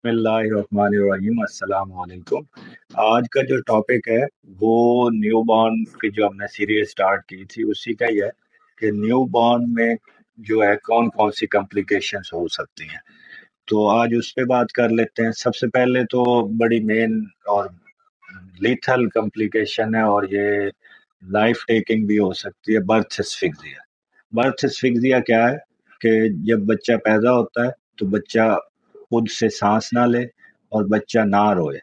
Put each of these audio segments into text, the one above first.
بسم اللہ الرحمن الرحیم، السلام علیکم۔ آج کا جو ٹاپک ہے وہ نیو بارن کی جو ہم نے سیریز سٹارٹ کی تھی اسی کا ہی ہے کہ نیو بارن میں جو ہے کون کون سی کمپلیکیشنز ہو سکتی ہیں۔ تو آج اس پہ بات کر لیتے ہیں۔ سب سے پہلے تو بڑی مین اور لیتھل کمپلیکیشن ہے اور یہ لائف ٹیکنگ بھی ہو سکتی ہے، برتھ اسفکسیا۔ برتھ اسفکسیا کیا ہے کہ جب بچہ پیدا ہوتا ہے تو بچہ خود سے سانس نہ لے اور بچہ نہ روئے،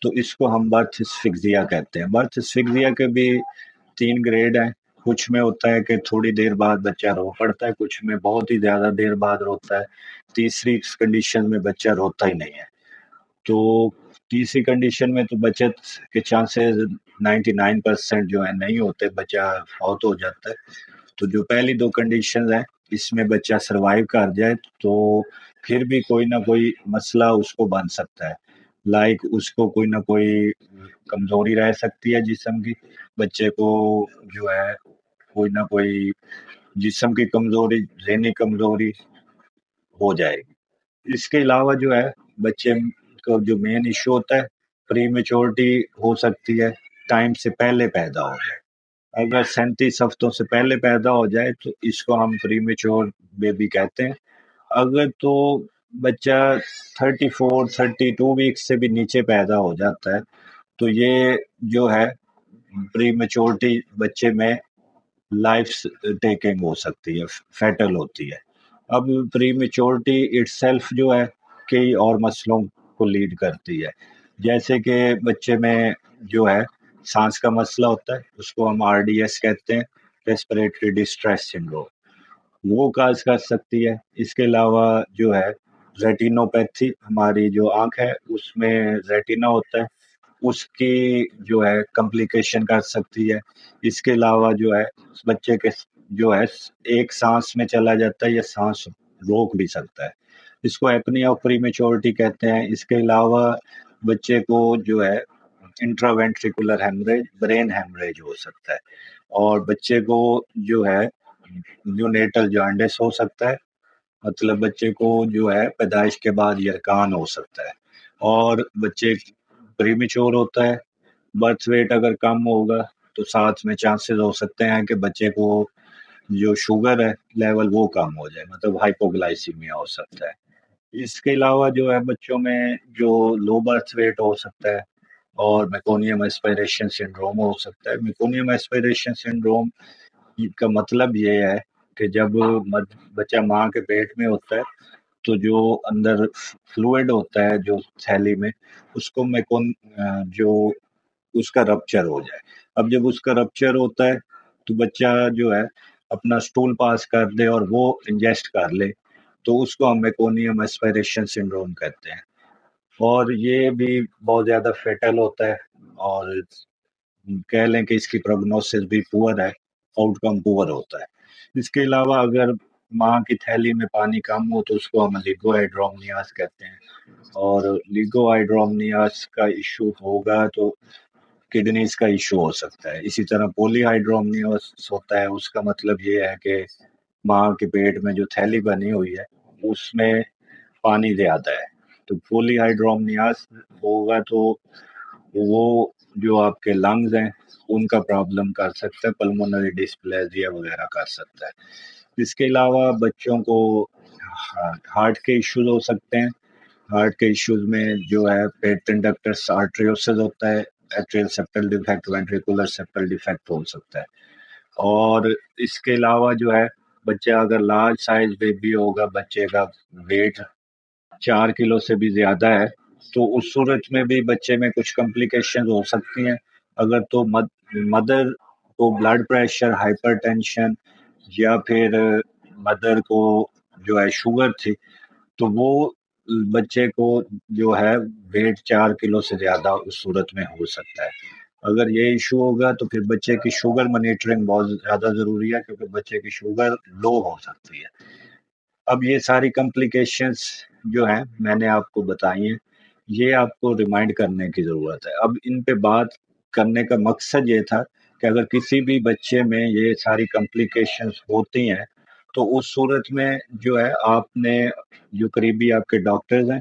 تو اس کو ہم برتھ اسفکسیا کہتے ہیں۔ برتھ اسفکسیا کے بھی 3 گریڈ ہیں۔ کچھ میں ہوتا ہے کہ تھوڑی دیر بعد بچہ رو پڑتا ہے، کچھ میں بہت ہی زیادہ دیر بعد روتا ہے، تیسری کنڈیشن میں بچہ روتا ہی نہیں ہے۔ تو تیسری کنڈیشن میں تو بچت کے چانسز 99% جو ہے نہیں ہوتے، بچہ فوت ہو جاتا ہے۔ تو جو پہلی 2 کنڈیشنز ہیں اس میں بچہ سروائیو کر جائے تو پھر بھی کوئی نہ کوئی مسئلہ اس کو بن سکتا ہے، لائک اس کو کوئی نہ کوئی کمزوری رہ سکتی ہے جسم کی، بچے کو جو ہے کوئی نہ کوئی جسم کی کمزوری، ذہنی کمزوری ہو جائے گی۔ اس کے علاوہ جو ہے بچے کو جو مین ایشو ہوتا ہے، پری میچورٹی ہو سکتی ہے، ٹائم سے پہلے پیدا ہو جائے۔ اگر 37 ہفتوں سے پہلے پیدا ہو جائے تو اس کو ہم پری میچور بیبی کہتے ہیں۔ اگر تو بچہ 32 ویکس سے بھی نیچے پیدا ہو جاتا ہے تو یہ جو ہے پری میچورٹی بچے میں لائف ٹیکنگ ہو سکتی ہے، فیٹل ہوتی ہے۔ اب پری میچورٹی اٹ سیلف جو ہے کئی اور مسئلوں کو لیڈ کرتی ہے، جیسے کہ بچے میں جو ہے سانس کا مسئلہ ہوتا ہے، اس کو ہم RDS کہتے ہیں، ریسپریٹری ڈسٹریس سنڈروم، وہ کاز کر سکتی ہے۔ اس کے علاوہ جو ہے ریٹینوپیتھی، ہماری جو آنکھ ہے اس میں ریٹینا ہوتا ہے، اس کی جو ہے کمپلیکیشن کر سکتی ہے۔ اس کے علاوہ جو ہے بچے کے جو ہے ایک سانس میں چلا جاتا ہے یا سانس روک بھی سکتا ہے، اس کو ایپنی آف پری میچورٹی کہتے ہیں۔ اس کے علاوہ بچے کو جو ہے انٹراوینٹریکولر ہیمریج، برین ہیمریج ہو سکتا ہے، اور بچے کو جو ہے نیونیٹل جانڈس ہو سکتا ہے، مطلب بچے کو جو ہے پیدائش کے بعد یرکان ہو سکتا ہے، اور بچے پریمیچور ہوتا ہے۔ برتھ ویٹ اگر کم ہوگا تو ساتھ میں چانسز ہو سکتے ہیں کہ بچے کو جو شوگر ہے لیول وہ کم ہو جائے، مطلب ہائپوگلائسیمیا ہو سکتا ہے۔ اس کے علاوہ جو ہے بچوں میں جو لو برتھ ویٹ ہو سکتا ہے اور میکونیم ایسپائریشن سنڈروم ہو سکتا ہے۔ میکونیم ایسپائریشن سنڈروم کا مطلب یہ ہے کہ جب بچہ ماں کے پیٹ میں ہوتا ہے تو جو اندر فلوئڈ ہوتا ہے جو تھیلی میں، اس کو جو اس کا رپچر ہو جائے۔ اب جب اس کا رپچر ہوتا ہے تو بچہ جو ہے اپنا سٹول پاس کر دے اور وہ انجسٹ کر لے، تو اس کو ہم میکونیم ایسپائریشن سنڈروم کہتے ہیں، اور یہ بھی بہت زیادہ فیٹل ہوتا ہے، اور کہہ لیں کہ اس کی پروگنوسس بھی پور ہے، آؤٹ کم پور ہوتا ہے۔ اس کے علاوہ اگر ماں کی تھیلی میں پانی کم ہو تو اس کو ہم لیگو ہائیڈرومنیاس کہتے ہیں، اور لیگو ہائیڈرومنیاس کا ایشو ہوگا تو کڈنیز کا ایشو ہو سکتا ہے۔ اسی طرح پولی ہائیڈرومنیاس ہوتا ہے، اس کا مطلب یہ ہے کہ ماں کے پیٹ میں جو تھیلی بنی ہوئی ہے اس میں پانی زیادہ ہے، تو پولی ہائیڈرومنیاس ہوگا تو وہ جو آپ کے لنگز ہیں ان کا پرابلم کر سکتا ہے، پلمونری ڈسپلیزیا وغیرہ کر سکتا ہے۔ اس کے علاوہ بچوں کو ہارٹ کے ایشوز ہو سکتے ہیں۔ ہارٹ کے ایشوز میں جو ہے پیٹنٹ ڈکٹس آرٹریوسس ہوتا ہے، ایٹریل سیپٹل ڈیفیکٹ، وینٹریکولر سیپٹل ڈیفیکٹ ہو سکتا ہے۔ اور اس کے علاوہ جو ہے بچہ اگر لارج سائز بیبی ہوگا، بچے کا ویٹ 4 کلو سے بھی زیادہ ہے، تو اس صورت میں بھی بچے میں کچھ کمپلیکیشن ہو سکتی ہیں۔ اگر تو مدر کو بلڈ پریشر، ہائپر ٹینشن، یا پھر مدر کو جو ہے شوگر تھی تو وہ بچے کو جو ہے ویٹ 4 کلو سے زیادہ اس صورت میں ہو سکتا ہے۔ اگر یہ ایشو ہوگا تو پھر بچے کی شوگر مانیٹرنگ بہت زیادہ ضروری ہے، کیونکہ بچے کی شوگر لو ہو سکتی ہے۔ اب یہ ساری کمپلیکیشنز جو ہیں میں نے آپ کو بتائی ہیں، یہ آپ کو ریمائنڈ کرنے کی ضرورت ہے۔ اب ان پہ بات کرنے کا مقصد یہ تھا کہ اگر کسی بھی بچے میں یہ ساری کمپلیکیشنز ہوتی ہیں تو اس صورت میں جو ہے آپ نے جو قریبی آپ کے ڈاکٹرز ہیں